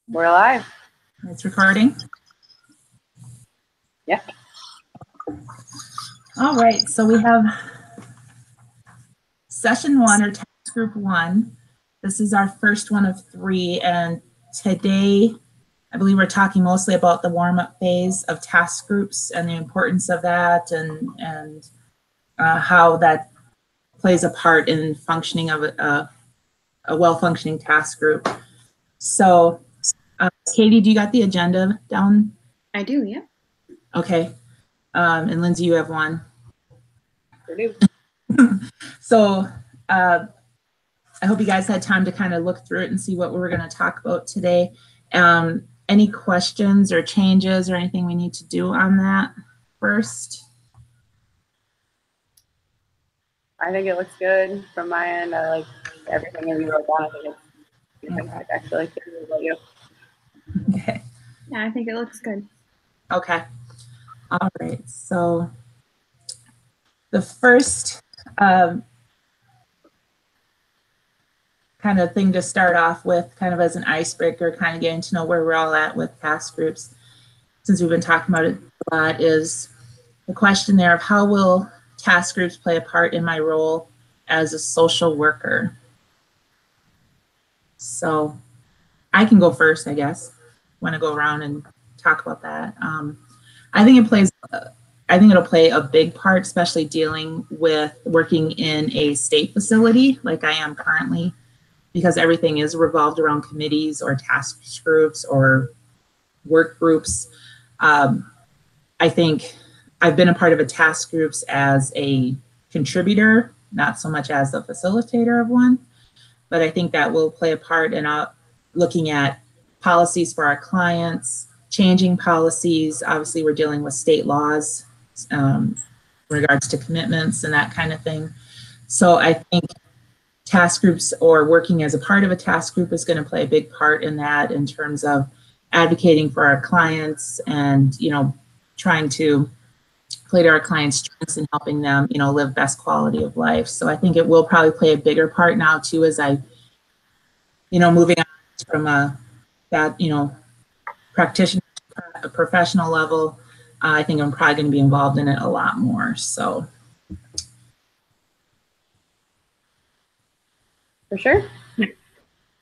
We're live. It's recording. Yeah. All right, so we have session 1 or task group 1. This is our first one of 3, and today I believe we're talking mostly about the warm-up phase of task groups and the importance of that, and how that plays a part in functioning of a well-functioning task group. So, Katie, do you got the agenda down? I do, yeah. Okay, and Lindsay, you have one. Sure do. So I hope you guys had time to kind of look through it and see what we were going to talk about today. Any questions or changes or anything we need to do on that first? I think it looks good from my end. I like everything that you wrote down. I think it's fantastic, actually. What about you? Okay. Yeah, I think it looks good. Okay. All right. So the first kind of thing to start off with, kind of as an icebreaker, kind of getting to know where we're all at with task groups, since we've been talking about it a lot, is the question there of how will task groups play a part in my role as a social worker? So I can go first, I guess. Want to go around and talk about that. I think it'll play a big part, especially dealing with working in a state facility like I am currently, because everything is revolved around committees or task groups or work groups. I think I've been a part of a task groups as a contributor, not so much as the facilitator of one, but I think that will play a part in looking at policies for our clients, changing policies. Obviously, we're dealing with state laws in regards to commitments and that kind of thing. So I think task groups or working as a part of a task group is going to play a big part in that, in terms of advocating for our clients and, trying to play to our clients' strengths and helping them, live best quality of life. So I think it will probably play a bigger part now too, as I, moving on from that, practitioner, a professional level. I think I'm probably going to be involved in it a lot more. So. For sure.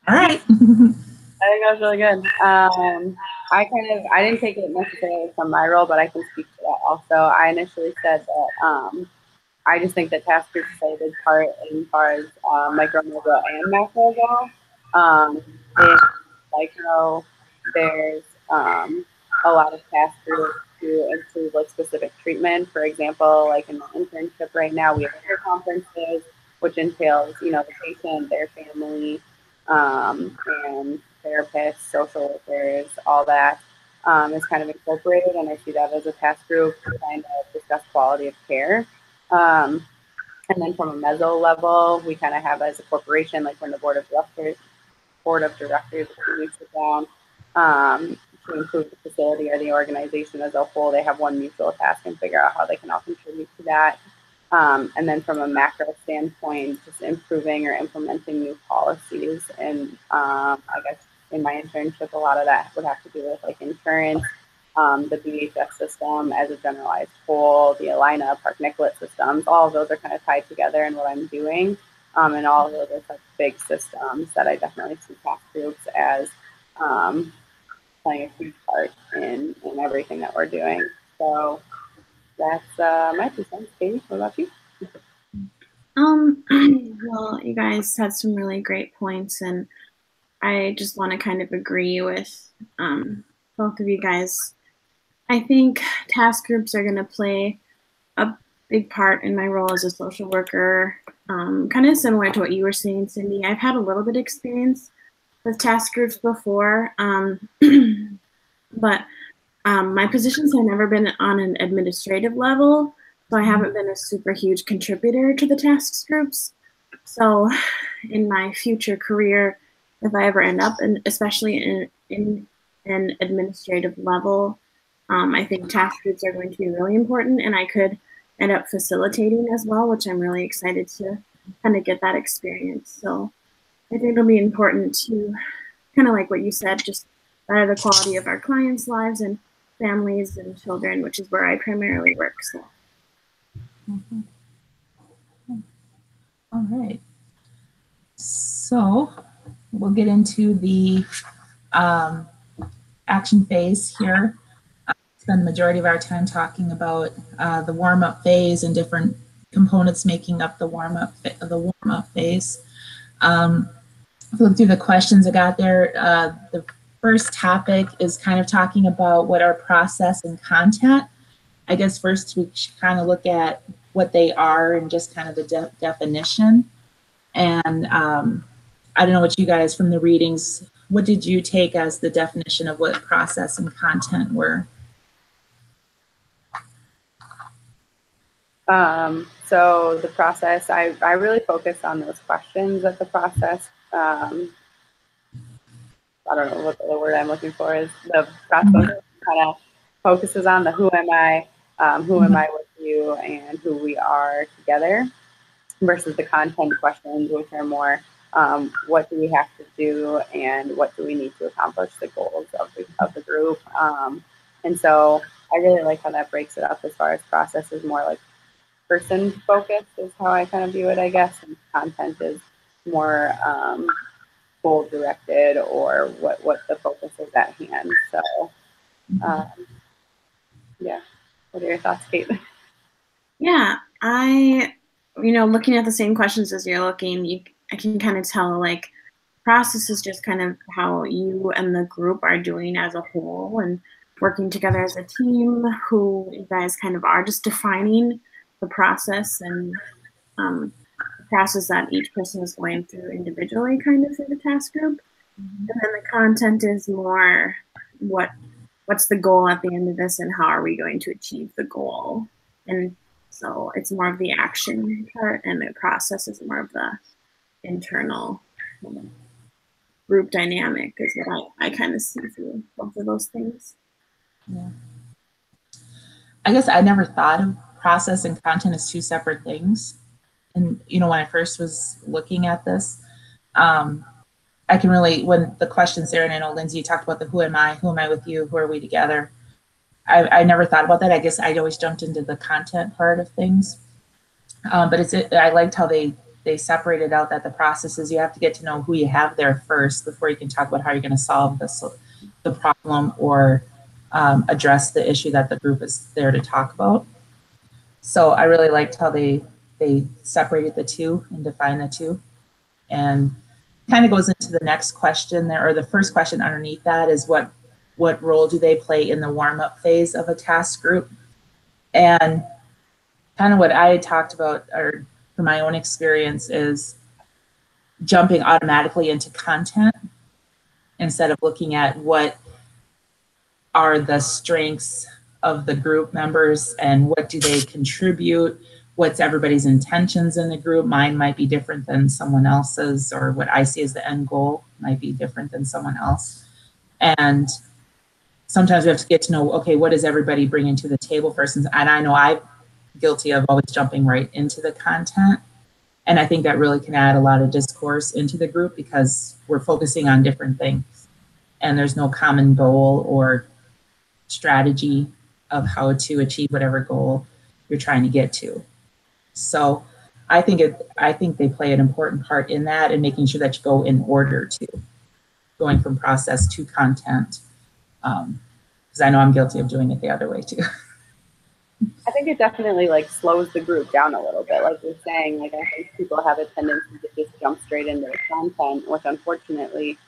All right. I think that was really good. I didn't take it necessarily from my role, but I can speak to that also. I initially said that I just think that task groups play a big part as far as micro, mobile, and macro go. Like how there's a lot of task groups to include like specific treatment. For example, like in the internship right now, we have peer conferences, which entails, the patient, their family, and therapists, social workers, all that is kind of incorporated. And I see that as a task group to kind of discuss quality of care. And then from a meso level, we kind of have as a corporation, like we're in the board of directors, we sit down to improve the facility or the organization as a whole. They have one mutual task and figure out how they can all contribute to that. And then from a macro standpoint, just improving or implementing new policies. And I guess in my internship, a lot of that would have to do with like insurance, the BHS system as a generalized whole, the Alina, Park Nicollet systems, all of those are kind of tied together in what I'm doing. And all of those are such big systems that I definitely see task groups as playing a huge part in everything that we're doing. So that's my 2 cents. Katie, what about you? Well, you guys had some really great points, and I just want to kind of agree with both of you guys. I think task groups are going to play a big part in my role as a social worker, kind of similar to what you were saying, Cindy. I've had a little bit of experience with task groups before, but my positions have never been on an administrative level, so I haven't been a super huge contributor to the task groups. So in my future career, if I ever end up, and especially in an administrative level, I think task groups are going to be really important, and I could end up facilitating as well, which I'm really excited to kind of get that experience. So I think it'll be important to kind of like what you said, just better the quality of our clients' lives and families and children, which is where I primarily work. So. Mm-hmm. All right. So we'll get into the action phase here. Spend the majority of our time talking about the warm-up phase and different components making up the warm-up phase. Look through the questions I got there. The first topic is kind of talking about what are process and content. I guess first we should kind of look at what they are and just kind of the definition. And I don't know what you guys from the readings, what did you take as the definition of what process and content were? So the process, I really focused on those questions at the process. I don't know what the word I'm looking for is. The process kind of focuses on the who am I with you, and who we are together, versus the content questions, which are more what do we have to do and what do we need to accomplish the goals of the group. And so I really like how that breaks it up as far as process is more like person focused is how I kind of view it, I guess, and content is more goal directed or what the focus is at hand. So yeah, what are your thoughts, Kate? Yeah, looking at the same questions as you're looking, I can kind of tell like process is just kind of how you and the group are doing as a whole and working together as a team, who you guys kind of are, just defining the process and the process that each person is going through individually kind of for the task group. And then the content is more what's the goal at the end of this and how are we going to achieve the goal. And so it's more of the action part, and the process is more of the internal group dynamic is what I kind of see through both of those things. Yeah. I guess I never thought of process and content as two separate things. And, when I first was looking at this, I can really, when the questions there, and I know Lindsay, you talked about the who am I with you, who are we together? I never thought about that. I guess I'd always jumped into the content part of things. But I liked how they separated out that the process is you have to get to know who you have there first before you can talk about how you're going to solve the problem or address the issue that the group is there to talk about. So I really liked how they separated the two and defined the two. And kind of goes into the next question there, or the first question underneath that is what role do they play in the warm-up phase of a task group? And kind of what I talked about, or from my own experience, is jumping automatically into content instead of looking at what are the strengths of the group members and what do they contribute, what's everybody's intentions in the group. Mine might be different than someone else's, or what I see as the end goal might be different than someone else. And sometimes we have to get to know, okay, what does everybody bring into the table first? And I know I'm guilty of always jumping right into the content. And I think that really can add a lot of discourse into the group because we're focusing on different things and there's no common goal or strategy of how to achieve whatever goal you're trying to get to. So I think they play an important part in that and making sure that you go in order to going from process to content. Because I know I'm guilty of doing it the other way too. I think it definitely slows the group down a little bit. Like you're saying, I think people have a tendency to just jump straight into the content, which unfortunately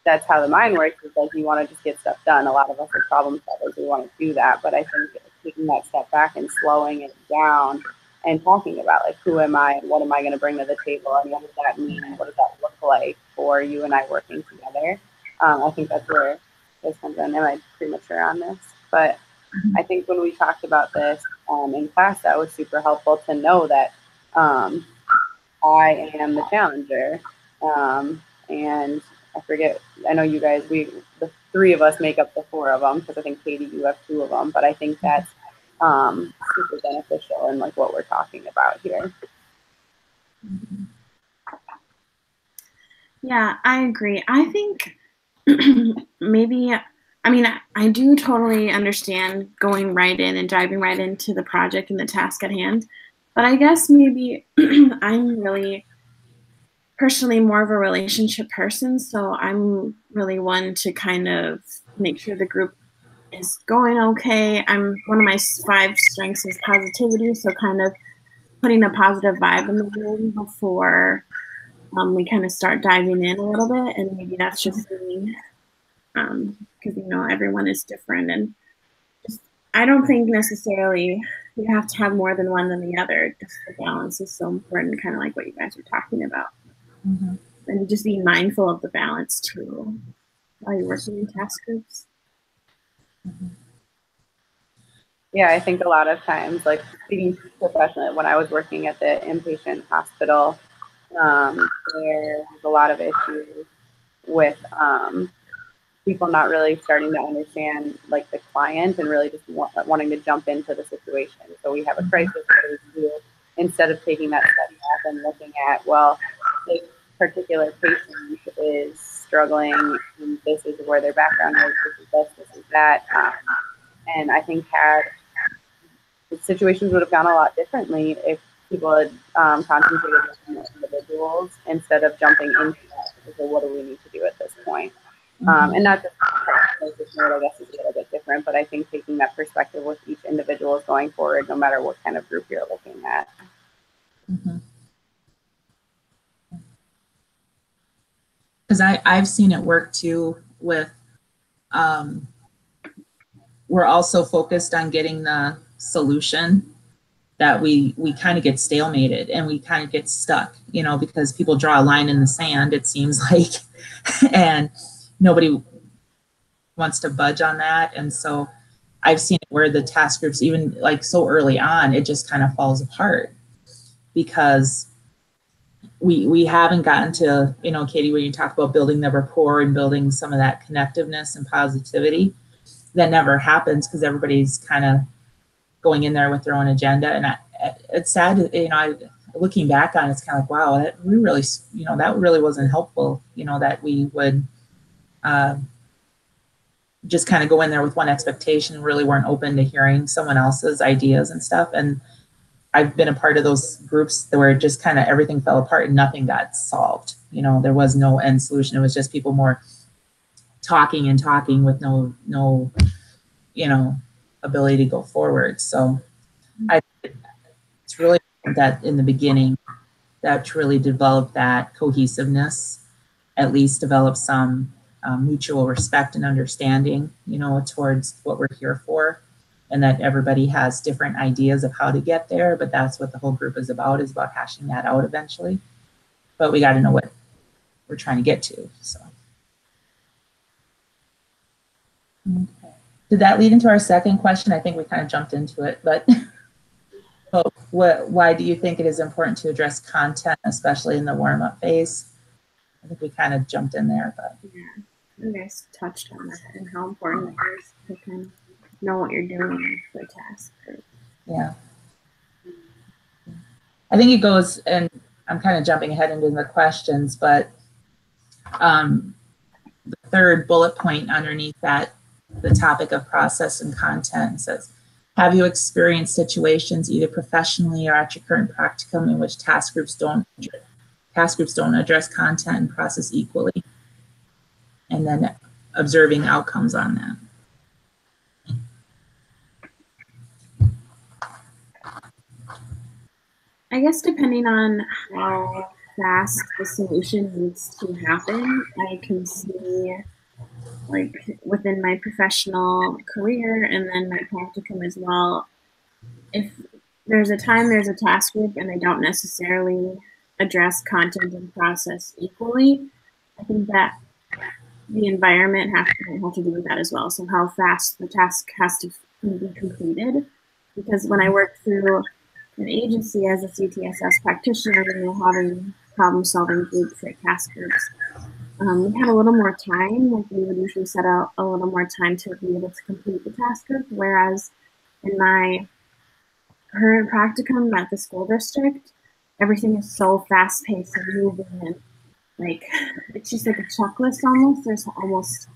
that's how the mind works. Is you want to just get stuff done. A lot of us are problem solvers. We want to do that. But I think taking that step back and slowing it down and talking about who am I and what am I going to bring to the table and what does that mean and what does that look like for you and I working together. I think that's where this comes in. Am I premature on this? But I think when we talked about this in class, that was super helpful to know that I am the challenger. And I forget, I know you guys, the three of us make up the four of them, because I think Katie, you have two of them, but I think that's super beneficial in what we're talking about here. Yeah, I agree. I think maybe, I mean, I do totally understand going right in and diving right into the project and the task at hand. But I guess maybe I'm really personally more of a relationship person. So I'm really one to kind of make sure the group is going okay. One of my 5 strengths is positivity. So kind of putting a positive vibe in the room before we kind of start diving in a little bit. And maybe that's just me, because everyone is different, and just I don't think necessarily you have to have more than one than the other. Just the balance is so important, kind of like what you guys were talking about. Mm-hmm. And just being mindful of the balance too while you're working in task groups. Mm-hmm. Yeah, I think a lot of times, like speaking professionally, when I was working at the inpatient hospital, there was a lot of issues with people not really starting to understand like the client and really just wanting to jump into the situation. So we have a crisis instead of taking that step back and looking at, well, this particular patient is struggling and this is where their background is, this is this, this is that. And I think the situations would have gone a lot differently if people had concentrated on the individuals instead of jumping into that. So what do we need to do at this point? And not just this note, I guess, is a little bit different, but I think taking that perspective with each individual is going forward, no matter what kind of group you're looking at. Because I've seen it work too with, we're also focused on getting the solution that we kind of get stalemated and we kind of get stuck, because people draw a line in the sand, it seems like, and nobody wants to budge on that. And so I've seen it where the task groups, even like so early on, it just kind of falls apart because we haven't gotten to, Katie, when you talk about building the rapport and building some of that connectiveness and positivity, that never happens because everybody's kind of going in there with their own agenda. And it's sad, looking back on it, it's kind of like, wow, that really wasn't helpful, that we would just kind of go in there with one expectation and really weren't open to hearing someone else's ideas and stuff. And I've been a part of those groups where just kind of everything fell apart and nothing got solved. There was no end solution. It was just people more talking with no ability to go forward. So it's really important that in the beginning that to really develop that cohesiveness, at least develop some mutual respect and understanding, towards what we're here for, and that everybody has different ideas of how to get there, but that's what the whole group is about hashing that out eventually. But we got to know what we're trying to get to. So, okay. Did that lead into our second question? I think we kind of jumped into it, but why do you think it is important to address content, especially in the warm-up phase? I think we kind of jumped in there, but yeah, you guys touched on that and how important it is to kind of know what you're doing for a task. Yeah, I think it goes, and I'm kind of jumping ahead into the questions, but the third bullet point underneath that, the topic of process and content, says, have you experienced situations either professionally or at your current practicum in which task groups don't address content and process equally? And then observing outcomes on that. I guess depending on how fast the solution needs to happen, I can see, like within my professional career and then my practicum as well, if there's a task group and they don't necessarily address content and process equally, I think that the environment has to do with that as well. So how fast the task has to be completed. Because when I worked through an agency as a CTSS practitioner, having problem-solving groups like task groups, we had a little more time. Like we would usually set out a little more time to be able to complete the task group. Whereas in my current practicum at the school district, everything is so fast-paced and moving, and like, it's just like a checklist almost. There's almost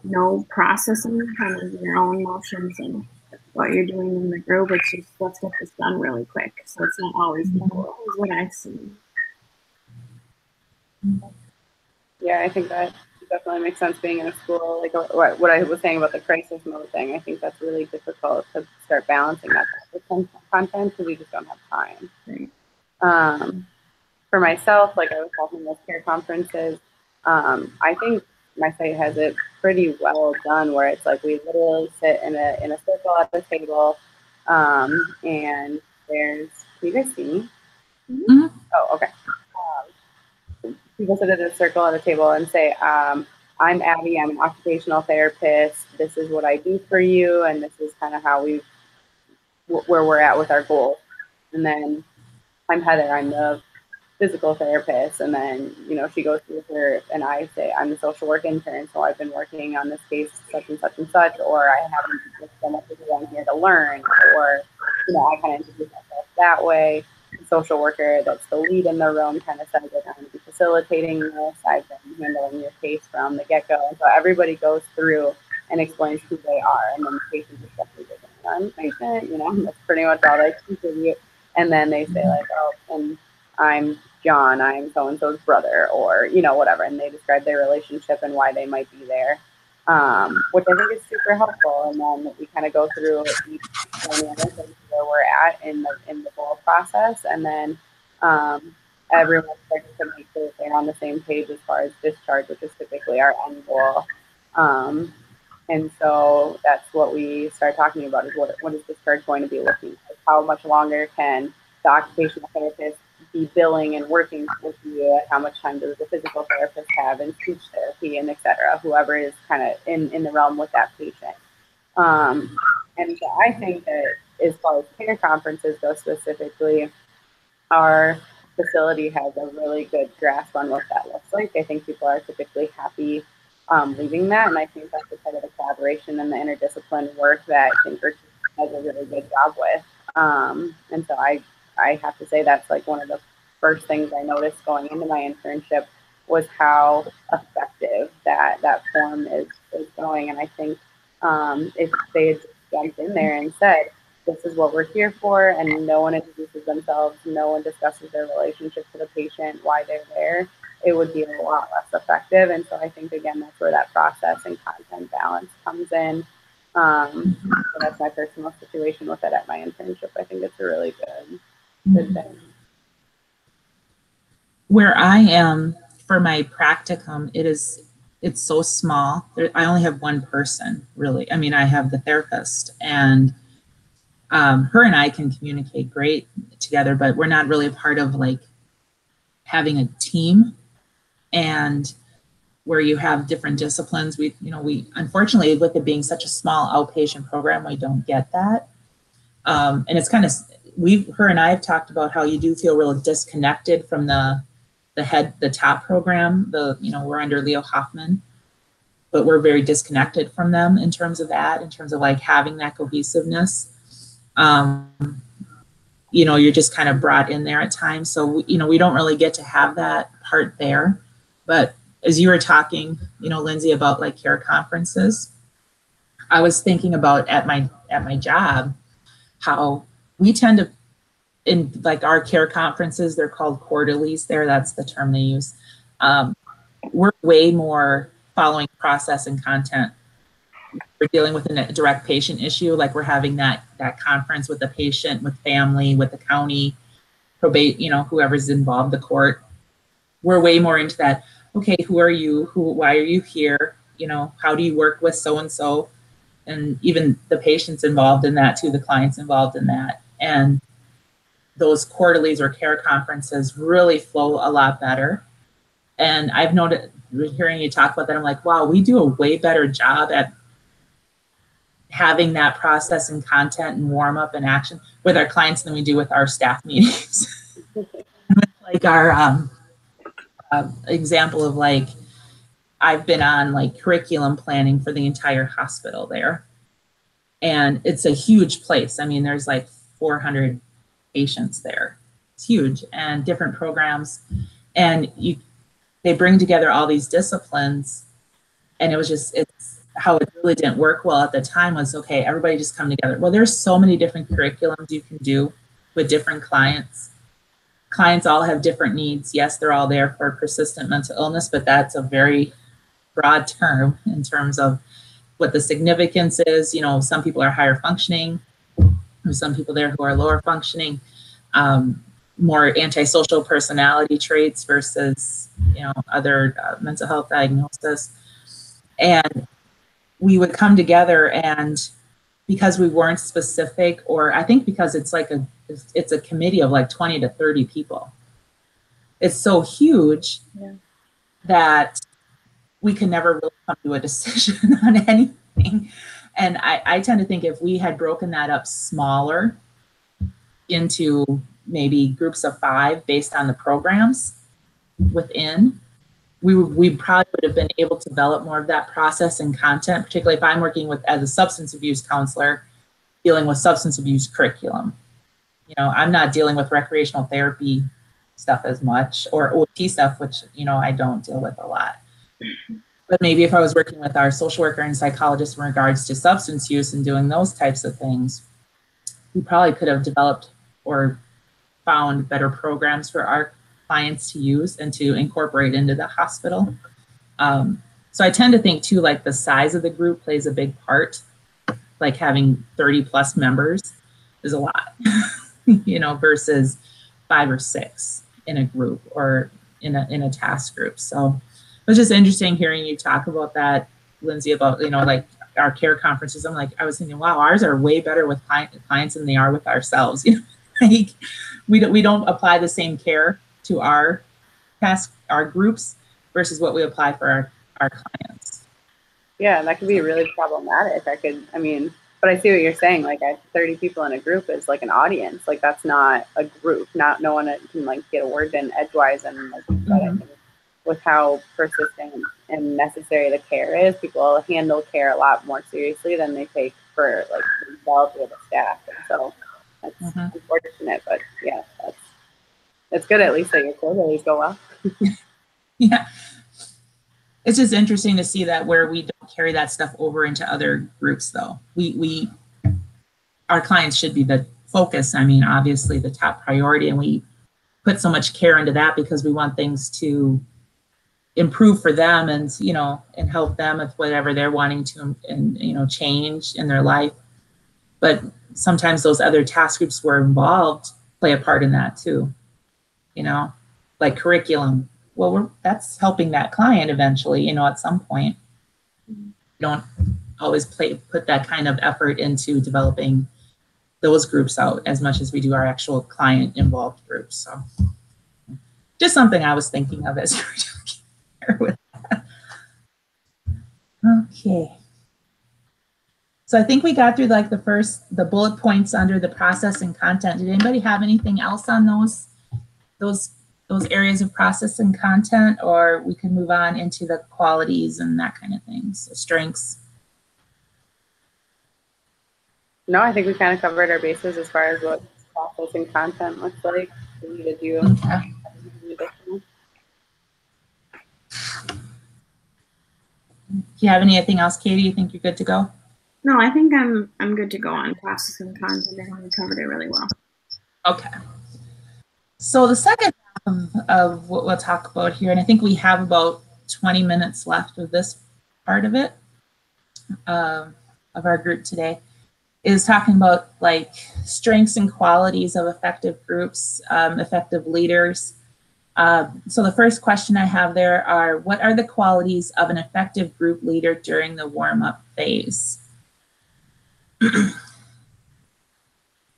no processing, kind of your own motions and what you're doing in the group. It's just, let's get this done really quick. So it's not always the goal, is what I've seen. Yeah, I think that definitely makes sense being in a school. Like what I was saying about the crisis mode thing, I think that's really difficult to start balancing that with content because we just don't have time. Right. For myself, like I was talking about care conferences, I think my site has it pretty well done where it's like we literally sit in a circle at the table, and there's, can you guys see me? Mm-hmm. Oh, okay. People sit in a circle at a table and say, I'm Abby, I'm an occupational therapist, this is what I do for you, and this is kind of how where we're at with our goals. And then I'm Heather, I'm the physical therapist, and then she goes through her, and I say I'm the social work intern, so I've been working on this case such and such and such, or I haven't just so much I'm here to learn, or I kind of introduce myself that way. The social worker that's the lead in the room kind of says that I'm going to be facilitating this, I've been handling your case from the get-go, and so everybody goes through and explains who they are, and then the patient is definitely different. I'm a patient, that's pretty much all they contribute, and then they say like, oh, and I'm John, I'm so-and-so's brother, or, whatever. And they describe their relationship and why they might be there, which I think is super helpful. And then we kind of go through each dynamic and where we're at in the goal process. And then everyone starts to make sure that they're on the same page as far as discharge, which is typically our end goal. And so that's what we start talking about is what is discharge going to be looking like? How much longer can the occupational therapist be billing and working with you? How much time does the physical therapist have in speech therapy and et cetera, whoever is kind of in the realm with that patient. And so I think that as far as care conferences go specifically, our facility has a really good grasp on what that looks like. I think people are typically happy leaving that, and I think that's the part of the collaboration and the interdiscipline work that Tinker does a really good job with. And so I have to say that's like one of the first things I noticed going into my internship was how effective that form is going. And I think if they had jumped in there and said, this is what we're here for, and no one introduces themselves, no one discusses their relationship to the patient, why they're there, it would be a lot less effective. And so I think, again, that's where that process and content balance comes in. So that's my personal situation with it at my internship. I think it's a really good thing. Where I am for my practicum, it's so small. I only have one person, really. I mean, I have the therapist, and her and I can communicate great together, but we're not really a part of like having a team and where you have different disciplines. We unfortunately, with it being such a small outpatient program, we don't get that. And it's kind of, her and I have talked about how you do feel real disconnected from the top program. We're under Leo Hoffman, but we're very disconnected from them in terms of that, in terms of like having that cohesiveness. You're just kind of brought in there at times. So, we don't really get to have that part there. But as you were talking, Lindsay, about like care conferences, I was thinking about at my job, how we tend to, in like our care conferences, they're called quarterlies there. That's the term they use. We're way more following process and content. We're dealing with a direct patient issue, like we're having that conference with the patient, with family, with the county, probate, whoever's involved, the court. We're way more into that. Okay, who are you? Why are you here? How do you work with so-and-so? And even the patients involved in that too, the clients involved in that. And those quarterlies or care conferences really flow a lot better. And I've noticed, hearing you talk about that, I'm like, wow, we do a way better job at having that process and content and warm up and action with our clients than we do with our staff meetings. Like our example of like, I've been on like curriculum planning for the entire hospital there. And it's a huge place. I mean, there's like 400 patients there. It's huge, and different programs. And they bring together all these disciplines, and it's how it really didn't work well at the time was, okay, everybody just come together. Well, there's so many different curriculums you can do with different clients. Clients all have different needs. Yes, they're all there for persistent mental illness, but that's a very broad term in terms of what the significance is. You know, some people are higher functioning, there's some people there who are lower functioning, more antisocial personality traits versus, you know, other mental health diagnosis. And we would come together, and because we weren't specific, or I think because it's a committee of like 20 to 30 people. It's so huge that we can never really come to a decision on anything. And I tend to think if we had broken that up smaller into maybe groups of 5 based on the programs within, we probably would have been able to develop more of that process and content, particularly if I'm working with as a substance abuse counselor, dealing with substance abuse curriculum. You know, I'm not dealing with recreational therapy stuff as much, or OT stuff, which, you know, I don't deal with a lot. But maybe if I was working with our social worker and psychologist in regards to substance use and doing those types of things, we probably could have developed or found better programs for our clients to use and to incorporate into the hospital. So I tend to think too, like the size of the group plays a big part. Like having 30 plus members is a lot, you know, versus 5 or 6 in a group or in a task group. So it was just interesting hearing you talk about that, Lindsay, about, you know, like our care conferences. I was thinking, wow, ours are way better with clients than they are with ourselves. You know, like we don't apply the same care to our groups versus what we apply for our clients. Yeah, that could be really problematic. But I see what you're saying. Like 30 people in a group is like an audience. Like that's not a group. No one can like get a word in edgewise. And like with how persistent and necessary the care is, people handle care a lot more seriously than they take for like themselves or the staff. And so that's unfortunate, but yeah, it's good at least that your quarterlies go well. Yeah. It's just interesting to see that where we don't carry that stuff over into other groups though. Our clients should be the focus. I mean, obviously the top priority, and we put so much care into that because we want things to improve for them and, you know, and help them with whatever they're wanting to, and, you know, change in their life. But sometimes those other task groups were involved play a part in that too, you know, like curriculum. Well, that's helping that client eventually, you know, at some point. We don't always put that kind of effort into developing those groups out as much as we do our actual client involved groups. So just something I was thinking of as you were talking here with that. Okay. So I think we got through like the bullet points under the process and content. Did anybody have anything else on those areas of process and content, or we can move on into the qualities and that kind of thing, so strengths? No, I think we kind of covered our bases as far as what process and content looks like. We need to do Okay. additional. Do you have anything else, Katie? You think you're good to go? No, I think I'm good to go on process and content. I think we covered it really well. Okay. So the second half of what we'll talk about here, and I think we have about 20 minutes left of this part of it, of our group today, is talking about like strengths and qualities of effective groups, effective leaders. So the first question I have there are, what are the qualities of an effective group leader during the warm-up phase?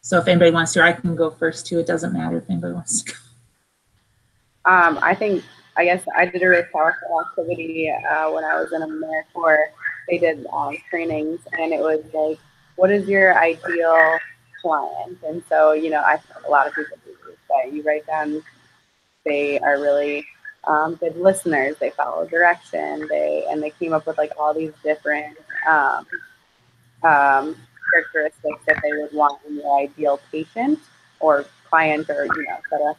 So if anybody wants to, I can go first too. It doesn't matter if anybody wants to go. I guess I did a really powerful activity when I was in AmeriCorps. They did trainings, and it was like, what is your ideal client? And so, you know, a lot of people do that. You write down, they are really good listeners. They follow direction. They came up with like all these different characteristics that they would want in your ideal patient or client, or, you know, et cetera.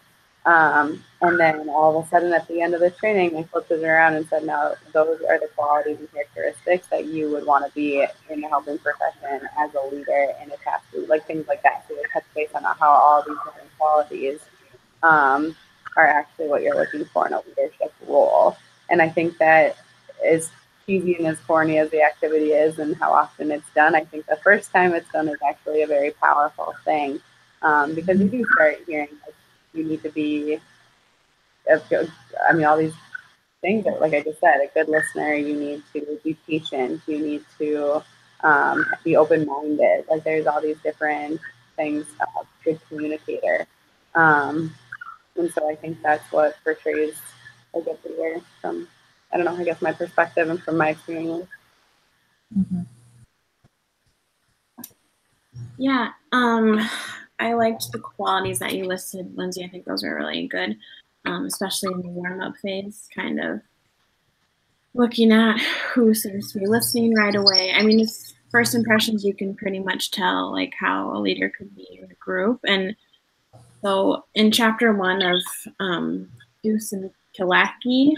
And then all of a sudden at the end of the training, they flipped it around and said, no, those are the qualities and characteristics that you would want to be in the helping profession as a leader in a task group, like things like that. So they touch base on how all these different qualities are actually what you're looking for in a leadership role. And I think that as cheesy and as corny as the activity is and how often it's done, I think the first time it's done is actually a very powerful thing, because you do start hearing like, you need to be all these things that, like I just said, a good listener, you need to be patient, you need to be open-minded. Like there's all these different things, good communicator. And so I think that's what portrays a good leader from, I don't know, I guess my perspective and from my experience. Mm-hmm. Yeah, I liked the qualities that you listed, Lindsay. I think those are really good, especially in the warm-up phase, kind of looking at who seems to be listening right away. I mean, it's first impressions, you can pretty much tell like how a leader could be in a group. And so in chapter 1 of Deuce and Kilaki,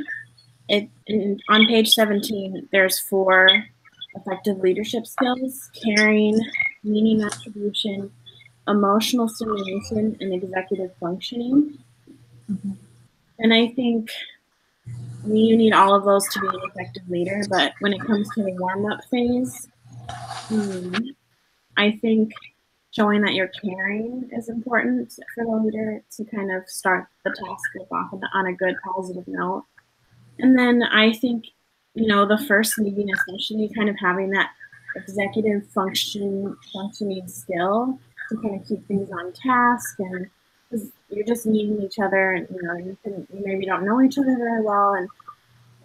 on page 17, there's 4 effective leadership skills: caring, meaning attribution, emotional stimulation, and executive functioning. Mm-hmm. And I think you need all of those to be an effective leader. But when it comes to the warm-up phase, I think showing that you're caring is important for the leader to kind of start the task group off on a good, positive note. And then I think, the first meeting, especially kind of having that executive functioning skill to kind of keep things on task, and because you're just meeting each other, and you maybe don't know each other very well, and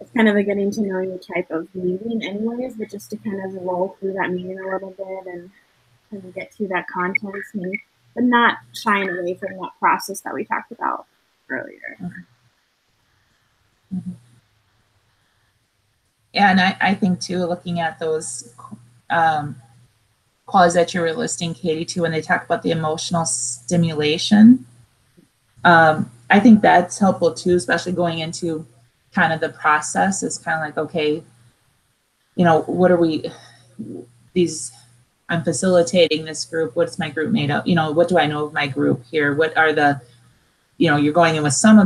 it's kind of a getting to know you type of meeting anyways, but just to kind of roll through that meeting a little bit and kind of get through that content, but not shying away from that process that we talked about earlier. Mm-hmm. Yeah, and I think too, looking at those qualities that you were listing, Katie, too, when they talk about the emotional stimulation, I think that's helpful too, especially going into kind of the process. Is kind of like, okay, what are I'm facilitating this group. What's my group made up? What do I know of my group here? What are you're going in with some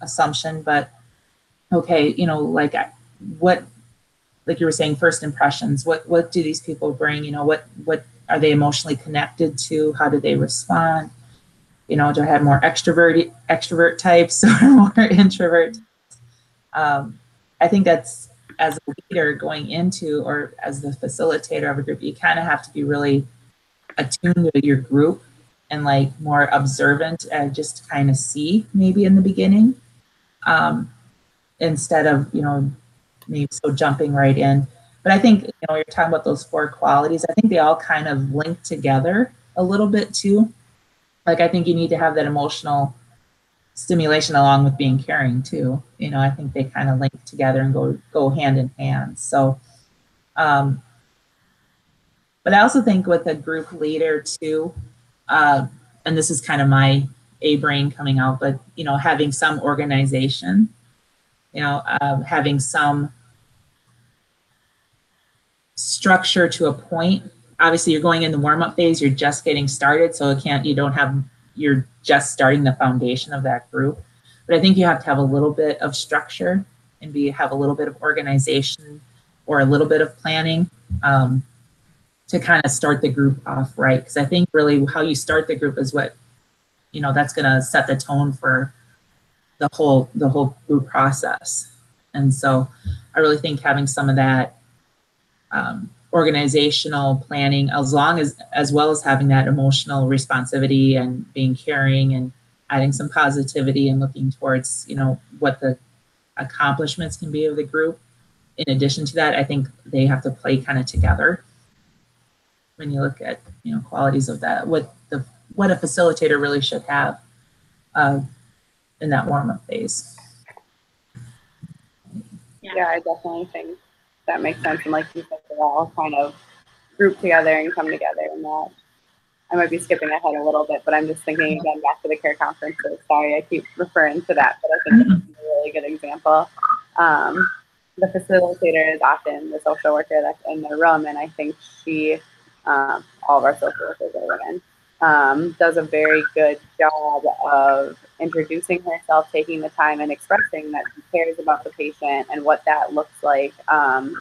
assumption, but okay, like you were saying, first impressions, what do these people bring? What are they emotionally connected to? How do they respond? Do I have more extrovert types or more introvert? I think that's, as a leader going into, or as the facilitator of a group, you kind of have to be really attuned to your group and like more observant and just kind of see maybe in the beginning, instead of, maybe so jumping right in. But I think, you're talking about those 4 qualities. I think they all kind of link together a little bit too. Like, I think you need to have that emotional stimulation along with being caring too. I think they kind of link together and go hand in hand. So, but I also think with a group leader too, and this is kind of my A-brain coming out, but, having some organization, having some structure to a point. Obviously, you're going in the warm-up phase, you're just getting started, so you're just starting the foundation of that group. But I think you have to have a little bit of structure and have a little bit of organization or a little bit of planning, to kind of start the group off right. Because I think really how you start the group is what, that's going to set the tone for the whole group process. And so I really think having some of that organizational planning, as well as having that emotional responsivity and being caring and adding some positivity and looking towards, what the accomplishments can be of the group. In addition to that, I think they have to play kind of together when you look at, qualities of that, what a facilitator really should have in that warm-up phase. Yeah, I definitely think that makes sense. And like you said, they're all kind of group together and come together in that. I might be skipping ahead a little bit, but I'm just thinking again back to the care conferences. Sorry, I keep referring to that, but I think it's a really good example. The facilitator is often the social worker that's in the room, and I think she, all of our social workers are women, does a very good job of introducing herself, taking the time, and expressing that she cares about the patient and what that looks like, and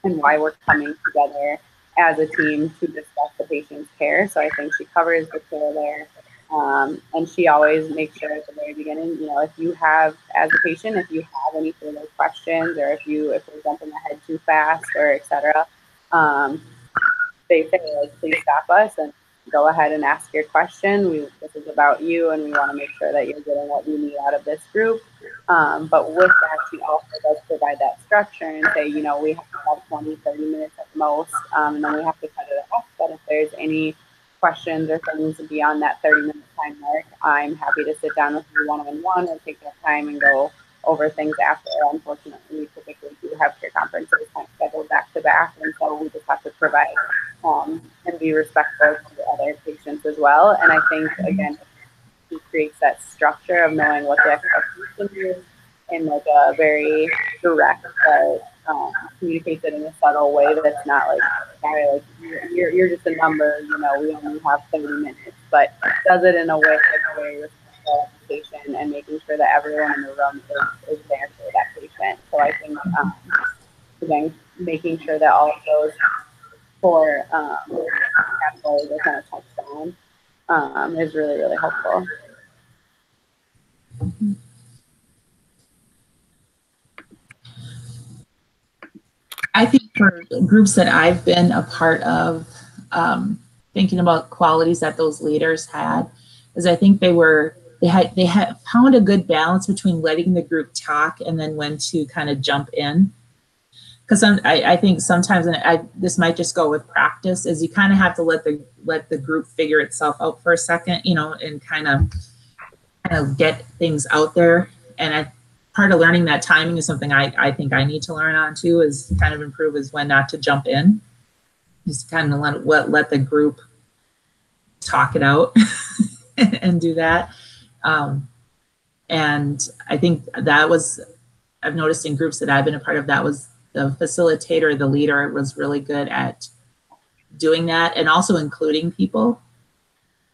why we're coming together as a team to discuss the patient's care. So I think she covers the care there. And she always makes sure at the very beginning, if you have, as a patient, if you have any further questions, or if we're jumping ahead too fast, or et cetera, they say, like, please stop us and go ahead and ask your question. This is about you, and we want to make sure that you're getting what you need out of this group. But with that, she also does provide that structure and say, we have about 20, 30 minutes at most, and then we have to cut it off. But if there's any questions or things beyond that 30-minute time mark, I'm happy to sit down with you one-on-one or take that time and go over things after. Unfortunately, we typically do have care conferences kind of scheduled back to back, and so we just have to provide and be respectful to the other patients as well. And I think, again, it creates that structure of knowing what the expectation is in like a very direct, but communicates it in a subtle way that's not like, sorry, like you're just a number, we only have 30 minutes, but does it in a way that's very respectful of the patient and making sure that everyone in the room is there for that patient. So I think, again, making sure that all of those four categories are kind of touched on is really, really helpful. I think for groups that I've been a part of, thinking about qualities that those leaders had, is I think they had found a good balance between letting the group talk and then when to kind of jump in. Because I think sometimes, and this might just go with practice, is you kind of have to let the group figure itself out for a second, and kind of get things out there. And part of learning that timing is something I think I need to learn on too, is kind of improve, is when not to jump in, just kind of let the group talk it out and do that. And I think I've noticed in groups that I've been a part of, that was the facilitator, the leader was really good at doing that, and also including people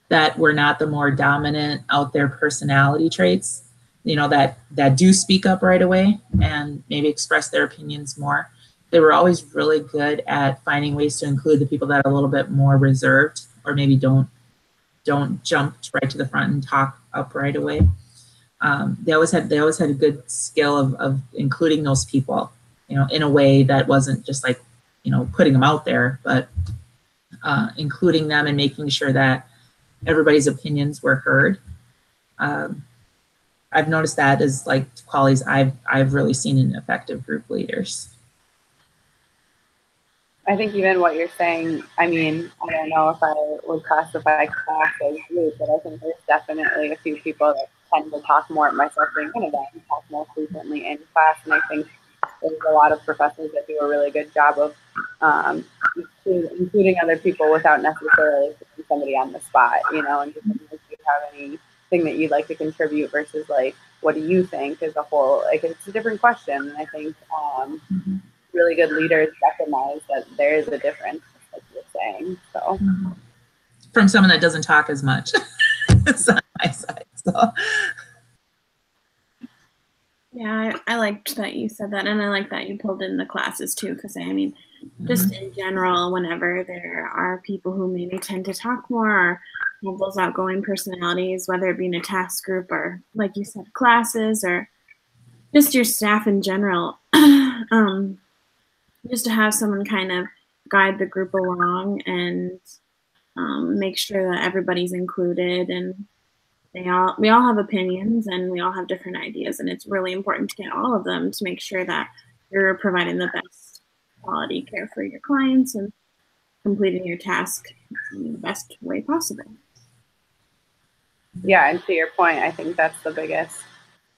that were not the more dominant out there personality traits, that do speak up right away and maybe express their opinions more. They were always really good at finding ways to include the people that are a little bit more reserved, or maybe don't jump right to the front and talk up right away. They always had a good skill of including those people, in a way that wasn't just like, putting them out there, but including them and making sure that everybody's opinions were heard. I've noticed that as like qualities I've really seen in effective group leaders. I think even what you're saying, I don't know if I would classify class as group, but I think there's definitely a few people that tend to talk more, myself being one of them, talk more frequently in class. And I think there's a lot of professors that do a really good job of including other people without necessarily putting somebody on the spot, and just if you have anything that you'd like to contribute versus like, what do you think as a whole? Like, it's a different question. And I think really good leaders recognize that there is a difference, like you're saying. So from someone that doesn't talk as much. It's on my side. So yeah, I liked that you said that, and I like that you pulled in the classes too, because just in general, whenever there are people who maybe tend to talk more or have those outgoing personalities, whether it be in a task group or, like you said, classes, or just your staff in general, just to have someone kind of guide the group along and make sure that everybody's included, and we all have opinions and we all have different ideas, and it's really important to get all of them to make sure that you're providing the best quality care for your clients and completing your task in the best way possible. Yeah, and to your point, I think that's the biggest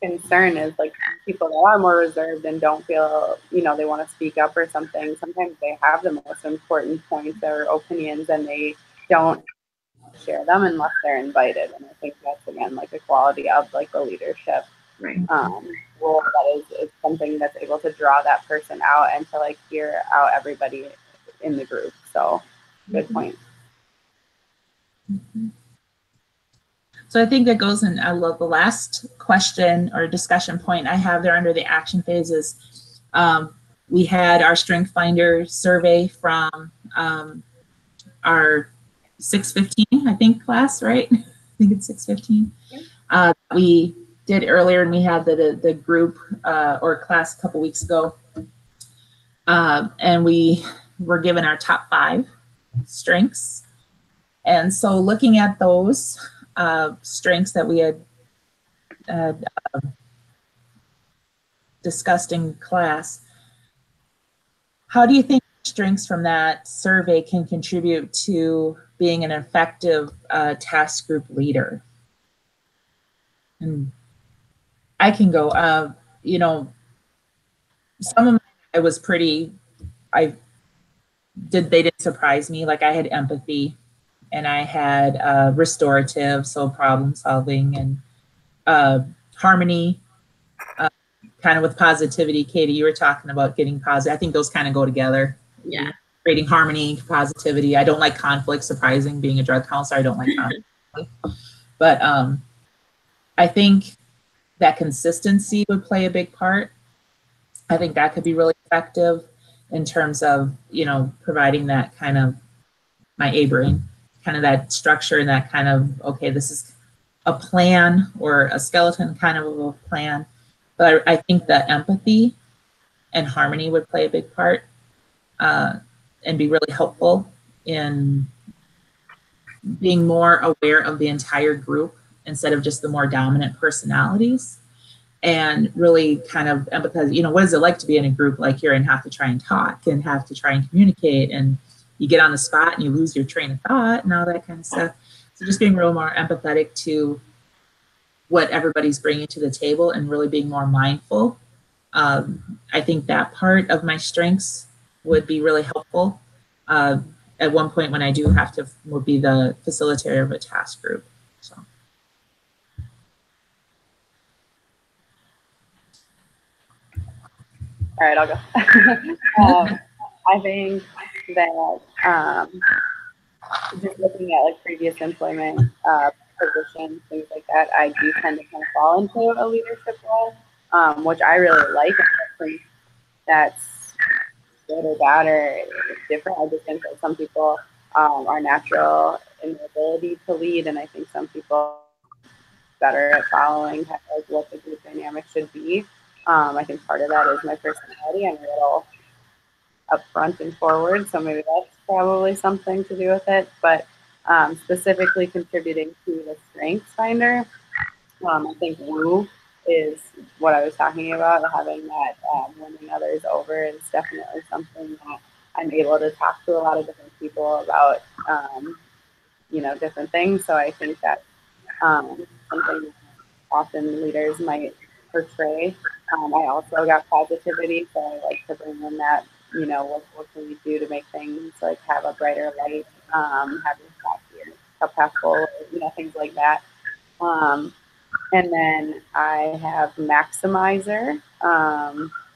concern, is like people that are more reserved and don't feel, they want to speak up or something. Sometimes they have the most important points or opinions and they don't share them unless they're invited. And I think that's, again, like a quality of like the leadership Right. role that is something that's able to draw that person out and to like hear out everybody in the group. So good point. So I think that goes in, I love the last question or discussion point I have there under the action phases. We had our Strength Finder survey from our 615, I think, class, right? I think it's 615. We did earlier, and we had the group or class a couple weeks ago. And we were given our top 5 strengths. And so looking at those strengths that we had discussed in class, how do you think strengths from that survey can contribute to being an effective task group leader? And I can go, you know, some of them I was pretty, they didn't surprise me. Like I had empathy, and I had restorative, so problem solving, and harmony, kind of with positivity. Katie, you were talking about getting positive. I think those kind of go together. Yeah. Creating harmony, positivity. I don't like conflict, surprising, being a drug counselor, I don't like conflict. But I think that consistency would play a big part. I think that could be really effective in terms of, you know, providing that kind of my A-brain, kind of that structure and that kind of, okay, this is a plan or a skeleton kind of a plan. But I think that empathy and harmony would play a big part and be really helpful in being more aware of the entire group instead of just the more dominant personalities, and really kind of empathize. You know, what is it like to be in a group like here and have to try and talk and have to try and communicate, and you get on the spot and you lose your train of thought and all that kind of stuff. So just being real more empathetic to what everybody's bringing to the table and really being more mindful. I think that part of my strengths would be really helpful. At one point when I do have to, will be the facilitator of a task group. So. All right, I'll go. I think that just looking at like previous employment positions, things like that, I do tend to kind of fall into a leadership role, which I really like. I think that's good or bad or different. I just think that some people are natural in their ability to lead, and I think some people are better at following kind of like what the group dynamic should be. I think part of that is my personality. I'm a little upfront and forward, so maybe that's probably something to do with it. But specifically contributing to the Strengths Finder, I think woo is what I was talking about. Having that winning others over is definitely something that I'm able to talk to a lot of different people about, you know, different things. So I think that something often leaders might portray. I also got positivity, so I like to bring in that, you know, what can we do to make things like have a brighter light, have your cup half full, you know, things like that. And then I have Maximizer,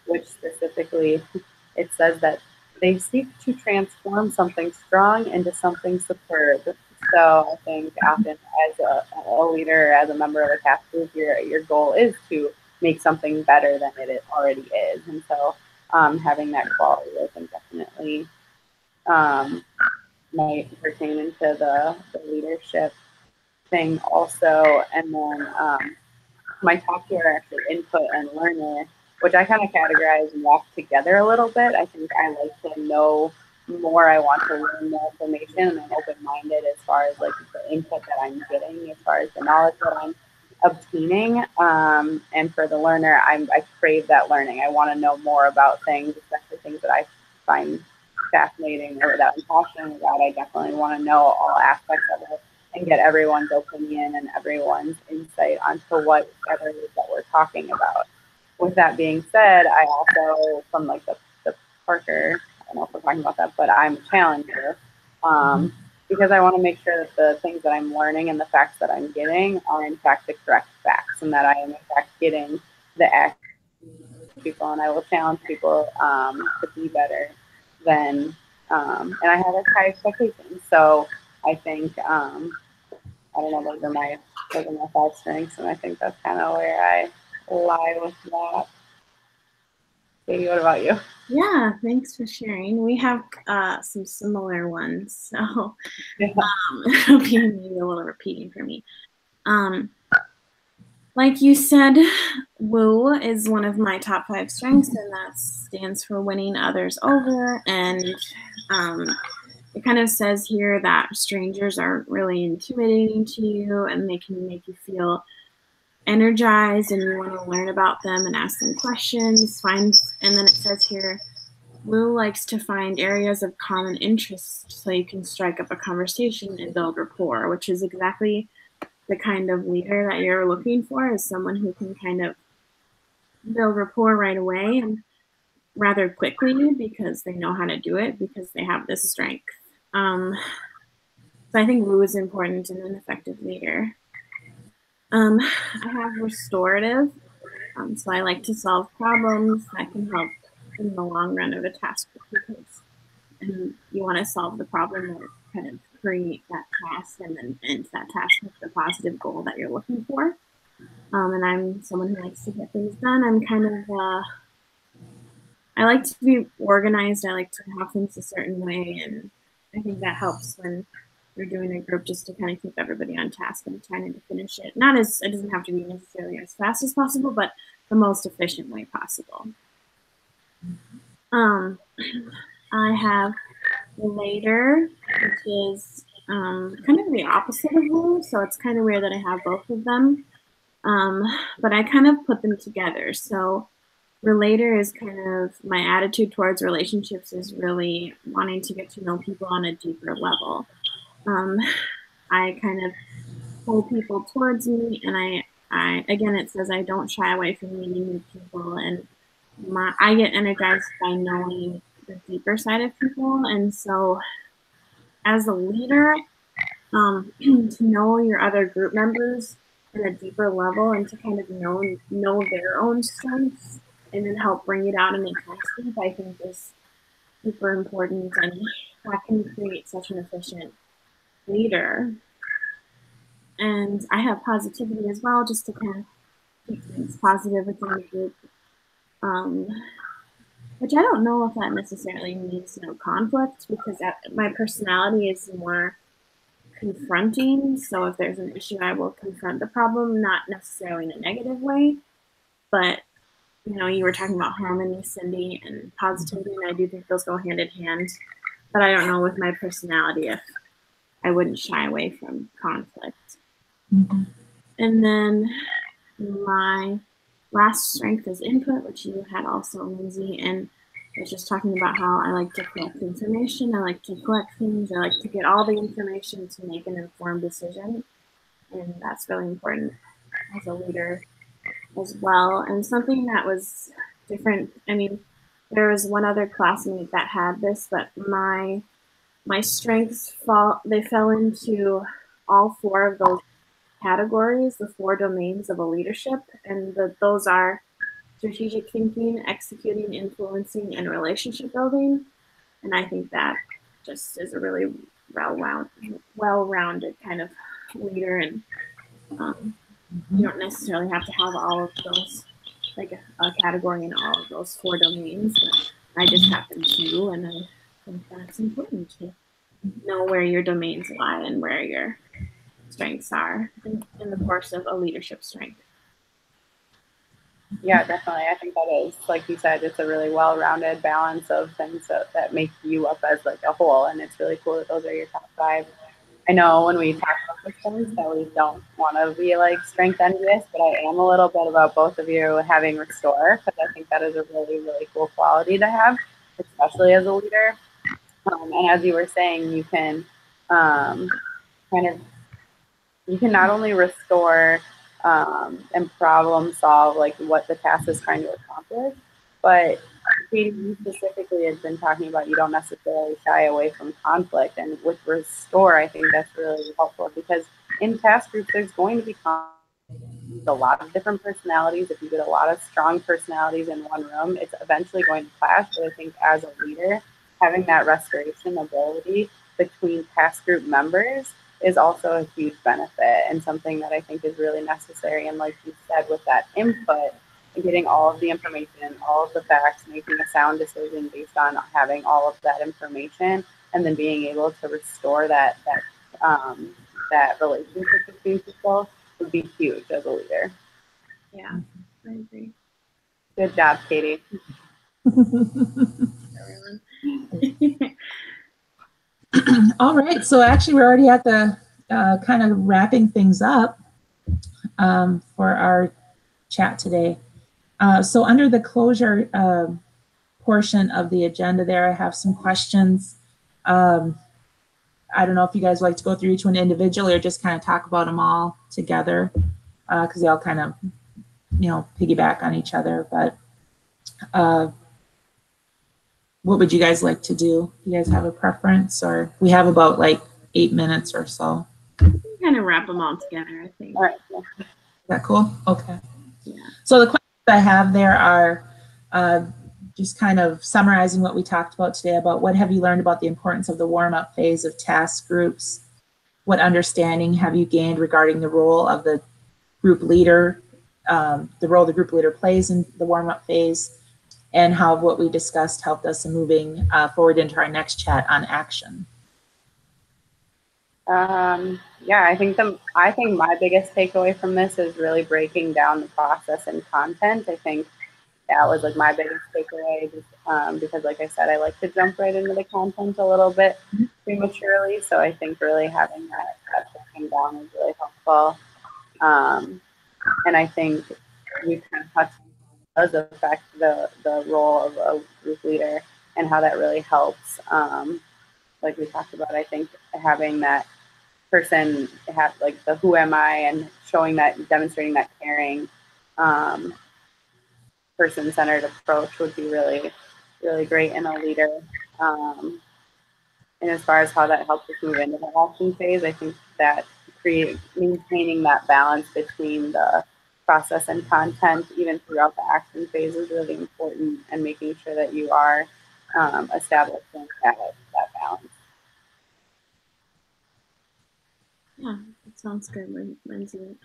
which specifically it says that they seek to transform something strong into something superb. So I think often as a leader, as a member of a task group, your goal is to make something better than it already is. And so having that quality, I think definitely might pertain into the leadership thing also. And then my top two are actually input and learner, which I kind of categorize and walk together a little bit. I think I like to know more. I want to learn more information, and I'm open-minded as far as like the input that I'm getting, as far as the knowledge that I'm obtaining. And for the learner, I crave that learning. I want to know more about things, especially things that I find fascinating or that I'm passionate about. I definitely want to know all aspects of it and get everyone's opinion and everyone's insight onto whatever it is that we're talking about. With that being said, I also, from like the Parker, I don't know if we're talking about that, but I'm a challenger. because I want to make sure that the things that I'm learning and the facts that I'm getting are in fact the correct facts, and that I am in fact getting the accurate people, and I will challenge people to be better than, and I have high expectations. So I think, I don't know, those are my five strengths, and I think that's kind of where I lie with that. Katie, what about you? Yeah, thanks for sharing. We have some similar ones, so it'll be maybe a little repeating for me. Like you said, woo is one of my top 5 strengths, and that stands for winning others over. And it kind of says here that strangers aren't really intimidating to you, and they can make you feel energized, and you want to learn about them and ask them questions. And then it says here, Woo likes to find areas of common interest so you can strike up a conversation and build rapport, which is exactly the kind of leader that you're looking for, is someone who can kind of build rapport right away and rather quickly, because they know how to do it, because they have this strength. So I think Woo is important in an effective leader. I have restorative. So I like to solve problems that can help in the long run of a task, because and you want to solve the problem or kind of create that task and then end that task with the positive goal that you're looking for. And I'm someone who likes to get things done. I'm kind of, I like to be organized. I like to have things a certain way. And I think that helps when you're doing a group, just to kind of keep everybody on task and trying to finish it. It doesn't have to be necessarily as fast as possible, but the most efficient way possible. I have Relator, which is kind of the opposite of Woo, so it's kind of weird that I have both of them. But I kind of put them together. So Relator is kind of my attitude towards relationships, is really wanting to get to know people on a deeper level. I kind of pull people towards me, and I again, it says I don't shy away from meeting new people, and I get energized by knowing the deeper side of people. And so as a leader, to know your other group members at a deeper level, and to kind of know their own strengths, and then help bring it out in the task group, I think is super important, and that can create such an efficient leader. And I have positivity as well, just to kind of keep things positive within the group. Which I don't know if that necessarily means no conflict, because my personality is more confronting. So if there's an issue, I will confront the problem, not necessarily in a negative way. But, you were talking about harmony, Cindy, and positivity, and I do think those go hand in hand. But I don't know with my personality if I wouldn't shy away from conflict. Mm-hmm. And then my last strength is input, which you had also, Lindsay, and I was just talking about how I like to collect information. I like to collect things. I like to get all the information to make an informed decision, and that's really important as a leader as well. And something that was different, there was one other classmate that had this, but my strengths fell into all 4 of those categories, the 4 domains of a leadership, and those are strategic thinking, executing, influencing, and relationship building. And I think that just is a really well-rounded kind of leader. And you don't necessarily have to have all of those, like a category in all of those 4 domains, but I just happen to, and I think that's important to know where your domains lie and where your strengths are in the course of a leadership strength. Yeah, definitely. I think that is, like you said, it's a really well-rounded balance of things that make you up as like a whole, and it's really cool that those are your top 5. I know when we talk about systems that we don't want to be like strength envious, but I am a little bit about both of you having restore, because I think that is a really, really cool quality to have, especially as a leader. And as you were saying, you can you can not only restore and problem solve like what the task is trying to accomplish, but Katie, you specifically has been talking about you don't necessarily shy away from conflict, and with Restore, I think that's really helpful because in task groups, there's going to be a lot of different personalities. If you get a lot of strong personalities in one room, it's eventually going to clash. But I think as a leader, having that restoration ability between task group members is also a huge benefit and something that I think is really necessary. And like you said, with that input and getting all of the information, all of the facts, making a sound decision based on having all of that information, and then being able to restore that relationship between people would be huge as a leader. Yeah, I agree. Good job, Katie. All right, so actually we're already at the kind of wrapping things up for our chat today. So under the closure portion of the agenda there, I have some questions. I don't know if you guys like to go through each one individually or just kind of talk about them all together because they all kind of, piggyback on each other. But what would you guys like to do? You guys have a preference, or we have about like 8 minutes or so? Kind of wrap them all together, I think. All right. Is that cool? Okay. Yeah. So the questions I have there are just kind of summarizing what we talked about today about what have you learned about the importance of the warm-up phase of task groups? What understanding have you gained regarding the role of the group leader, the role the group leader plays in the warm-up phase, and how what we discussed helped us in moving forward into our next chat on action? Yeah, I think my biggest takeaway from this is really breaking down the process and content. I think that was like my biggest takeaway, just because like I said, I like to jump right into the content a little bit prematurely. So I think really having that breaking down is really helpful. And I think we kind of touched on does affect the role of a group leader and how that really helps. Like we talked about, I think having that person have like the who am I and demonstrating that caring person-centered approach would be really, really great in a leader. And as far as how that helps us move into the action phase, I think that maintaining that balance between the process and content, even throughout the action phase, is really important, and making sure that you are establishing that balance. Yeah, that sounds good, Lindsay.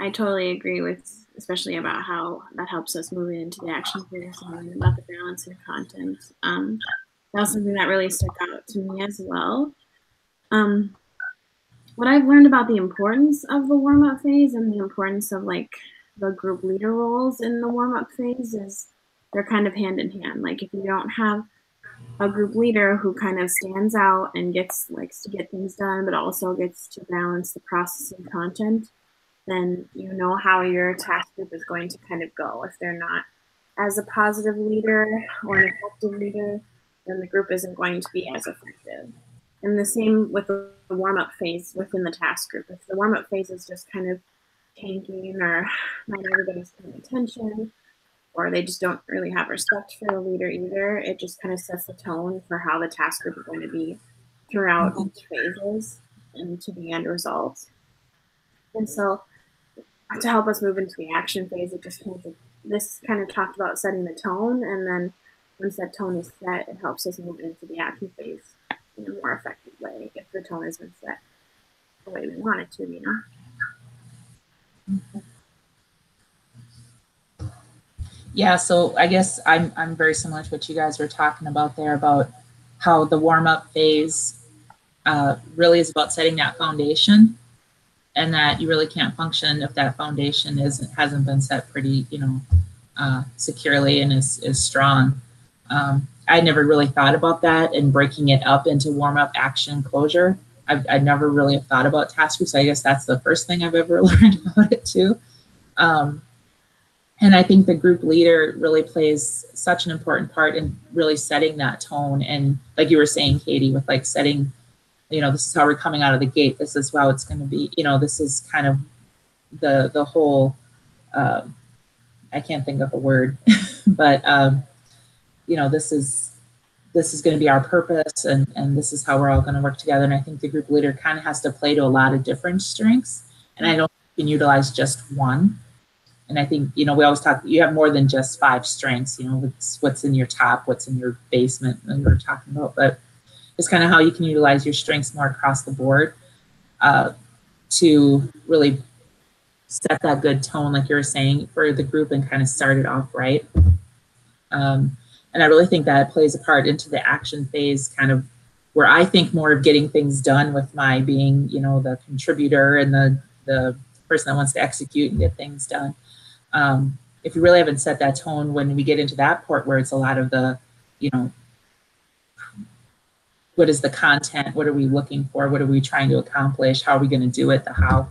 I totally agree with, especially about how that helps us move into the action phase and about the balance and content. That was something that really stuck out to me as well. What I've learned about the importance of the warm-up phase and the importance of like the group leader roles in the warm-up phase is they're kind of hand in hand. Like if you don't have a group leader who kind of stands out and likes to get things done, but also gets to balance the process and content, then you know how your task group is going to kind of go. If they're not as a positive leader or an effective leader, then the group isn't going to be as effective. And the same with the warm-up phase within the task group. If the warm-up phase is just kind of tanking, or not everybody's paying attention, or they just don't really have respect for the leader either, it just kind of sets the tone for how the task group is going to be throughout each phases and to the end result. And so to help us move into the action phase, this kind of talked about setting the tone, and then once that tone is set, it helps us move into the action phase in a more effective way if the tone has been set the way we want it to, you know? Yeah, so I guess I'm very similar to what you guys were talking about there, about how the warm-up phase really is about setting that foundation, and that you really can't function if that foundation hasn't been set pretty, securely and is strong. I never really thought about that and breaking it up into warm-up, action, closure. I never really have thought about task groups. I guess that's the first thing I've ever learned about it too. And I think the group leader really plays such an important part in really setting that tone. And like you were saying, Katie, with like setting, this is how we're coming out of the gate. This is how it's going to be. This is kind of the whole, I can't think of a word, but you know, this is going to be our purpose, and this is how we're all going to work together. And I think the group leader kind of has to play to a lot of different strengths. And I don't think you can utilize just one. And I think, you know, we always talk, you have more than just 5 strengths, you know, what's in your top, what's in your basement, and we're talking about, but it's kind of how you can utilize your strengths more across the board to really set that good tone, like you were saying, for the group and kind of start it off right. And I really think that plays a part into the action phase, kind of where I think more of getting things done with my being, you know, the contributor and the person that wants to execute and get things done. If you really haven't set that tone when we get into that part where it's a lot of the, you know, what is the content? What are we looking for? What are we trying to accomplish? How are we going to do it? The how.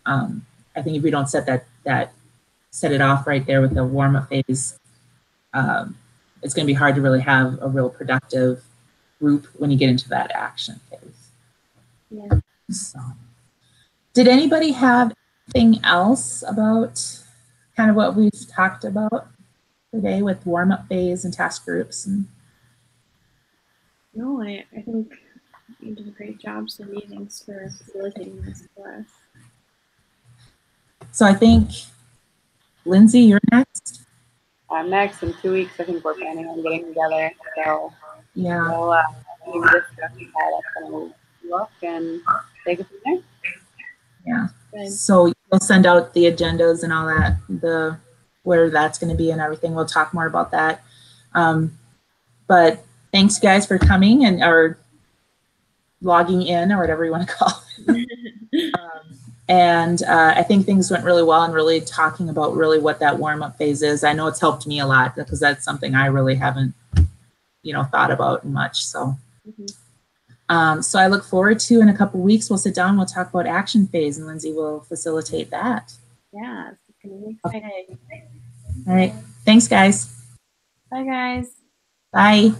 I think if we don't set set it off right there with the warm-up phase, it's going to be hard to really have a real productive group when you get into that action phase. Yeah. So, did anybody have anything else about kind of what we've talked about today with warm-up phase and task groups? No, I think you did a great job, Cindy. Thanks for facilitating this class. So I think, Lindsay, you're next. I'm next in 2 weeks. I think we're planning on getting together. So yeah, we'll discuss how that's going to look and take it from there. Yeah. Good. So we'll send out the agendas and all that, where that's going to be and everything. We'll talk more about that. But thanks, guys, for coming or logging in or whatever you want to call it. And I think things went really well and really talking about really what that warm-up phase is. I know it's helped me a lot because that's something I really haven't, you know, thought about much. So, so I look forward to, in a couple of weeks, we'll sit down, we'll talk about action phase, and Lindsay will facilitate that. Yeah, it's going to be exciting. All right. Thanks, guys. Bye, guys. Bye.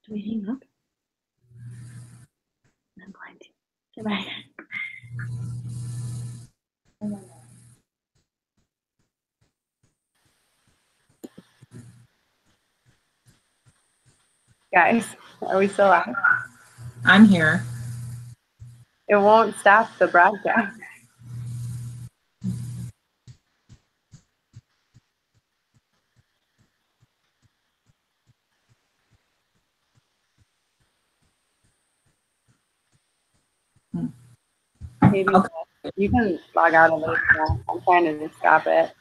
Do we hang up? I'm going to. Goodbye. Guys, are we still live? I'm here. It won't stop the broadcast. Maybe you can log out of it. I'm trying to stop it.